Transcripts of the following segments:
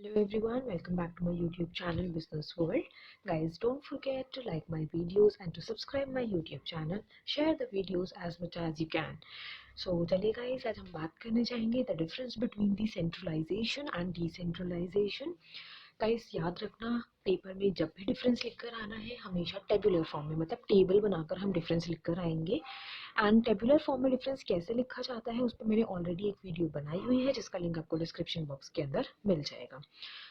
Hello everyone, welcome back to my YouTube channel Business World. Guys, don't forget to like my videos and to subscribe my YouTube channel. Share the videos as much as you can. So चलिए guys, आज हम बात करने जाएंगे the difference between the centralization and decentralization. Guys याद रखना, paper में जब भी डिफरेंस लिखकर आना है हमेशा टेबुलर फॉर्म में, मतलब टेबल बनाकर हम डिफरेंस लिखकर आएंगे। एंड टेबुलर फॉर्म में डिफरेंस कैसे लिखा जाता है उस पर मैंने ऑलरेडी एक वीडियो बनाई हुई है जिसका लिंक आपको डिस्क्रिप्शन बॉक्स के अंदर मिल जाएगा।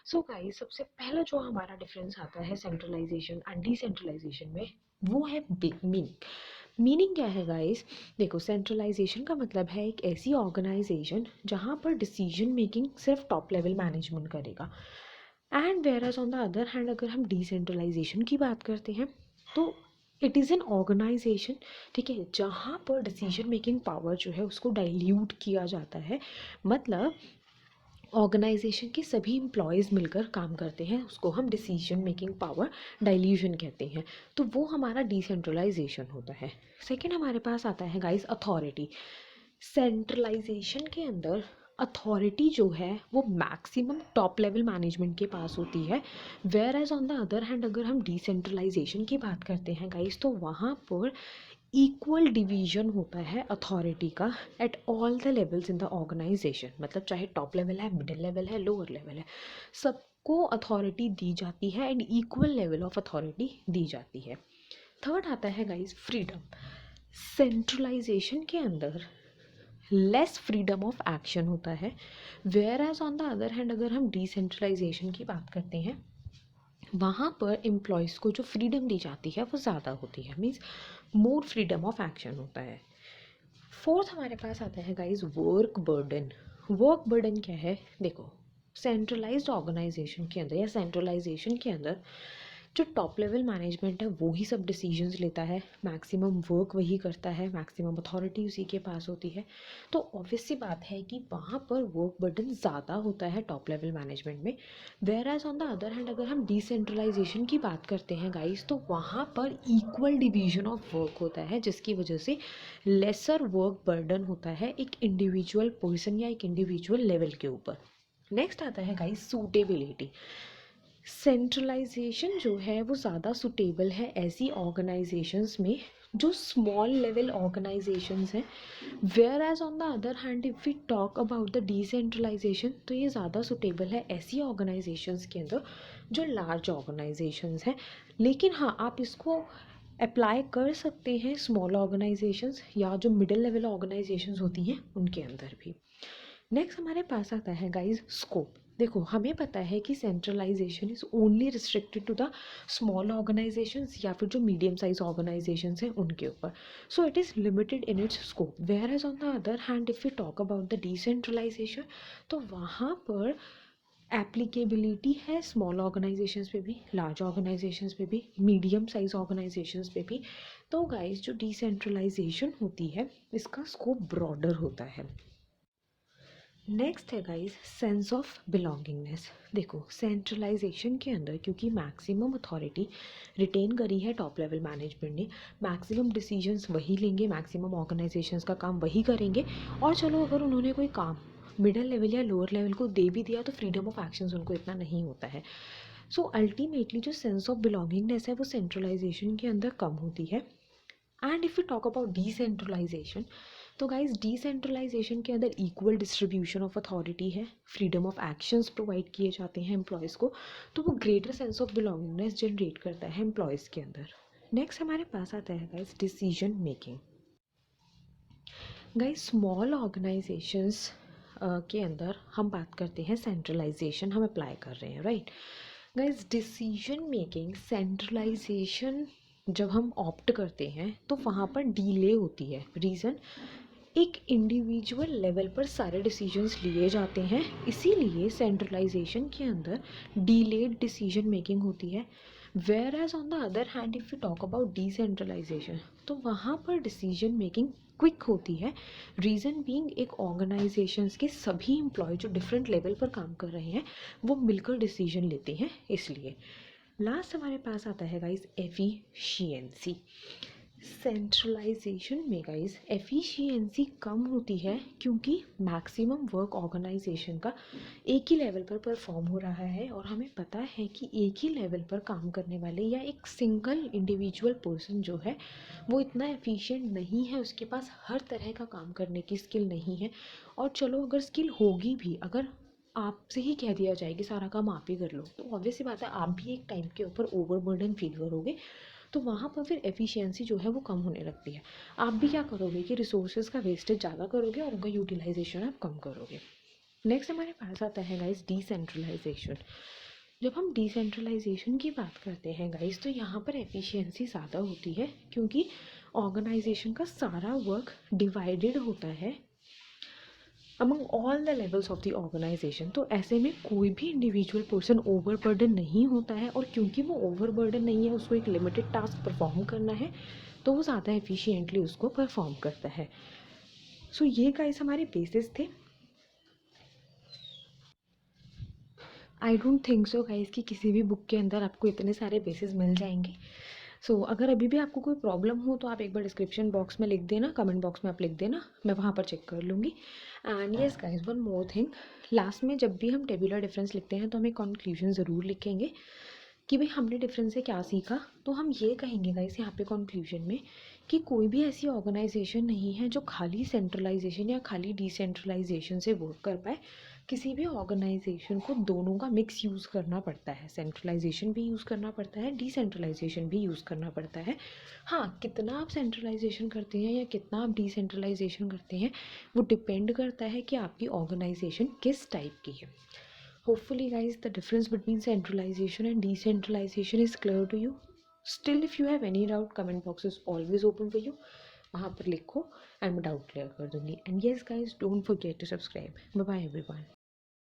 सो गाइस, सबसे पहला जो हमारा डिफरेंस आता है सेंट्रलाइजेशन एंड डिसेंट्रलाइजेशन में, वो है मीनिंग क्या है गाइस? देखो, सेंट्रलाइजेशन का मतलब है एक ऐसी ऑर्गेनाइजेशन जहाँ पर डिसीजन मेकिंग सिर्फ टॉप लेवल मैनेजमेंट करेगा। And whereas on the other hand अगर हम डिसेंट्रलाइजेशन की बात करते हैं तो इट इज़ एन ऑर्गेनाइजेशन, ठीक है, जहाँ पर डिसीजन मेकिंग पावर जो है उसको डाइल्यूट किया जाता है। मतलब ऑर्गेनाइजेशन के सभी एम्प्लॉयज़ मिलकर काम करते हैं, उसको हम डिसीजन मेकिंग पावर डाइल्यूशन कहते हैं। तो वो हमारा डिसेंट्रलाइजेशन होता है। सेकेंड हमारे पास आता है गाइस अथॉरिटी। सेंट्रलाइजेशन के अंदर अथॉरिटी जो है वो मैक्सिमम टॉप लेवल मैनेजमेंट के पास होती है। Whereas on the other hand अगर हम डिसेंट्रलाइजेशन की बात करते हैं गाइस, तो वहाँ पर इक्वल डिवीजन होता है अथॉरिटी का at all the levels in the organization. मतलब चाहे टॉप लेवल है, मिडिल लेवल है, लोअर लेवल है, सबको अथॉरिटी दी जाती है and equal level of authority दी जाती है। थर्ड आता है गाइस फ्रीडम। सेंट्रलाइजेशन के अंदर लेस फ्रीडम ऑफ एक्शन होता है, whereas on the other hand अगर हम डिसेंट्रलाइजेशन की बात करते हैं वहाँ पर एम्प्लॉयज़ को जो फ्रीडम दी जाती है वो ज़्यादा होती है, means more freedom of action होता है। फोर्थ हमारे पास आता है guys work burden. Work burden क्या है? देखो, सेंट्रलाइज्ड ऑर्गेनाइजेशन के अंदर या सेंट्रलाइजेशन के अंदर जो टॉप लेवल मैनेजमेंट है वो ही सब डिसीजंस लेता है, मैक्सिमम वर्क वही करता है, मैक्सिमम अथॉरिटी उसी के पास होती है। तो ऑब्वियस सी बात है कि वहाँ पर वर्क बर्डन ज़्यादा होता है टॉप लेवल मैनेजमेंट में। Whereas on the other hand अगर हम डिसेंट्रलाइजेशन की बात करते हैं गाइस, तो वहाँ पर इक्वल डिवीजन ऑफ वर्क होता है, जिसकी वजह से लेसर वर्क बर्डन होता है एक इंडिविजुअल पर्सन या एक इंडिविजुअल लेवल के ऊपर। नेक्स्ट आता है गाइस सूटेबिलिटी। सेंट्रलाइजेशन जो है वो ज़्यादा सुटेबल है ऐसी ऑर्गेनाइजेशंस में जो स्मॉल लेवल ऑर्गेनाइजेशंस हैं। Whereas on the other hand if we talk about the decentralisation, तो ये ज़्यादा सुटेबल है ऐसी ऑर्गेनाइजेशंस के अंदर जो लार्ज ऑर्गेनाइजेशंस हैं। लेकिन हाँ, आप इसको अप्लाई कर सकते हैं स्मॉल ऑर्गेनाइजेशंस या जो मिडिल लेवल ऑर्गेनाइजेशंस होती हैं उनके अंदर भी। नेक्स्ट हमारे पास आता है गाइज स्कोप। देखो, हमें पता है कि centralisation is only restricted to the small organisations या फिर जो मीडियम साइज ऑर्गेनाइजेशंस हैं उनके ऊपर, so it is limited in its scope. Whereas on the other hand if you talk about the decentralisation, तो वहाँ पर एप्लीकेबिलिटी है स्मॉल ऑर्गेनाइजेशंस पे भी, लार्ज ऑर्गेनाइजेशंस पे भी, मीडियम साइज ऑर्गेनाइजेशंस पे भी। तो गाइज जो डिसेंट्रलाइजेशन होती है इसका स्कोप ब्रॉडर होता है। नेक्स्ट है गाइस सेंस ऑफ बिलोंगिंगनेस। देखो, सेंट्रलाइजेशन के अंदर क्योंकि मैक्सिमम अथॉरिटी रिटेन करी है टॉप लेवल मैनेजमेंट ने, मैक्सिमम डिसीजंस वही लेंगे, मैक्सिमम ऑर्गेनाइजेशंस का काम वही करेंगे। और चलो अगर उन्होंने कोई काम मिडिल लेवल या लोअर लेवल को दे भी दिया तो फ्रीडम ऑफ एक्शंस उनको इतना नहीं होता है। सो अल्टीमेटली जो सेंस ऑफ बिलोंगिंगनेस है वो सेंट्रलाइजेशन के अंदर कम होती है। And if you talk about decentralisation, तो गाइज डिसेंट्रलाइजेशन के अंदर इक्वल डिस्ट्रीब्यूशन ऑफ अथॉरिटी है, फ्रीडम ऑफ एक्शंस प्रोवाइड किए जाते हैं एम्प्लॉयज़ को, तो वो greater sense of belongingness generate करता है एम्प्लॉयज़ के अंदर। नेक्स्ट हमारे पास आता है guys decision making. Guys small organisations के अंदर हम बात करते हैं सेंट्रलाइजेशन हम अप्लाई कर रहे हैं, right guys? Decision making centralisation जब हम ऑप्ट करते हैं तो वहाँ पर डीले होती है। रीज़न, एक इंडिविजुअल लेवल पर सारे डिसीजंस लिए जाते हैं, इसीलिए सेंट्रलाइजेशन के अंदर डीलेड डिसीजन मेकिंग होती है। Whereas on the other hand if you talk about decentralisation, तो वहाँ पर डिसीजन मेकिंग क्विक होती है। रीज़न बीइंग, एक ऑर्गेनाइजेशंस के सभी एम्प्लॉय जो डिफरेंट लेवल पर काम कर रहे हैं वो मिलकर डिसीजन लेते हैं, इसलिए। लास्ट हमारे पास आता है गाइस एफिशिएंसी। सेंट्रलाइजेशन में गाइस एफिशिएंसी कम होती है क्योंकि मैक्सिमम वर्क ऑर्गेनाइजेशन का एक ही लेवल पर परफॉर्म हो रहा है, और हमें पता है कि एक ही लेवल पर काम करने वाले या एक सिंगल इंडिविजुअल पर्सन जो है वो इतना एफिशिएंट नहीं है, उसके पास हर तरह का काम करने की स्किल नहीं है। और चलो अगर स्किल होगी भी, अगर आपसे ही कह दिया जाए कि सारा काम आप ही कर लो, तो ऑब्वियस सी बात है आप भी एक टाइम के ऊपर ओवरबर्डन फील करोगे, तो वहाँ पर फिर एफिशिएंसी जो है वो कम होने लगती है। आप भी क्या करोगे कि रिसोर्सेज का वेस्टेज ज़्यादा करोगे और उनका यूटिलाइजेशन आप कम करोगे। नेक्स्ट हमारे पास आता है गाइस डिसेंट्रलाइजेशन। जब हम डिसेंट्रलाइजेशन की बात करते हैं गाइस, तो यहाँ पर एफिशिएंसी ज़्यादा होती है क्योंकि ऑर्गेनाइजेशन का सारा वर्क डिवाइडेड होता है among all the levels of the organisation. तो ऐसे में कोई भी इंडिविजुअल पर्सन ओवरबर्डन नहीं होता है, और क्योंकि वो ओवरबर्डन नहीं है, उसको एक लिमिटेड टास्क परफॉर्म करना है, तो वो ज़्यादा एफिशिएंटली उसको परफॉर्म करता है। सो ये गाइस हमारे बेसिस थे। I don't think so guys कि किसी भी बुक के अंदर आपको इतने सारे बेसिस मिल जाएंगे। अगर अभी भी आपको कोई प्रॉब्लम हो तो आप एक बार डिस्क्रिप्शन बॉक्स में लिख देना, कमेंट बॉक्स में आप लिख देना, मैं वहाँ पर चेक कर लूँगी। And yes guys, one more thing, last में जब भी हम टेबुलर डिफरेंस लिखते हैं तो हम एक कंक्लूजन ज़रूर लिखेंगे कि भाई हमने डिफरेंस से क्या सीखा। तो हम ये कहेंगे गाइस यहाँ पे कंक्लूजन में कि कोई भी ऐसी ऑर्गेनाइजेशन नहीं है जो खाली सेंट्रलाइजेशन या खाली डिसेंट्रलाइजेशन से वर्क कर पाए। किसी भी ऑर्गेनाइजेशन को दोनों का मिक्स यूज़ करना पड़ता है, सेंट्रलाइजेशन भी यूज़ करना पड़ता है, डिसेंट्रलाइजेशन भी यूज़ करना पड़ता है। हाँ, कितना आप सेंट्रलाइजेशन करते हैं या कितना आप डिसेंट्रलाइजेशन करते हैं वो डिपेंड करता है कि आपकी ऑर्गेनाइजेशन किस टाइप की है। Hopefully guys, the difference between centralization and decentralization is clear to you. Still if you have any doubt, comment box is always open for you. वहाँ पर लिखो एंड मैं डाउट क्लियर कर दूँगी। And yes guys, don't forget to subscribe. Bye bye everyone.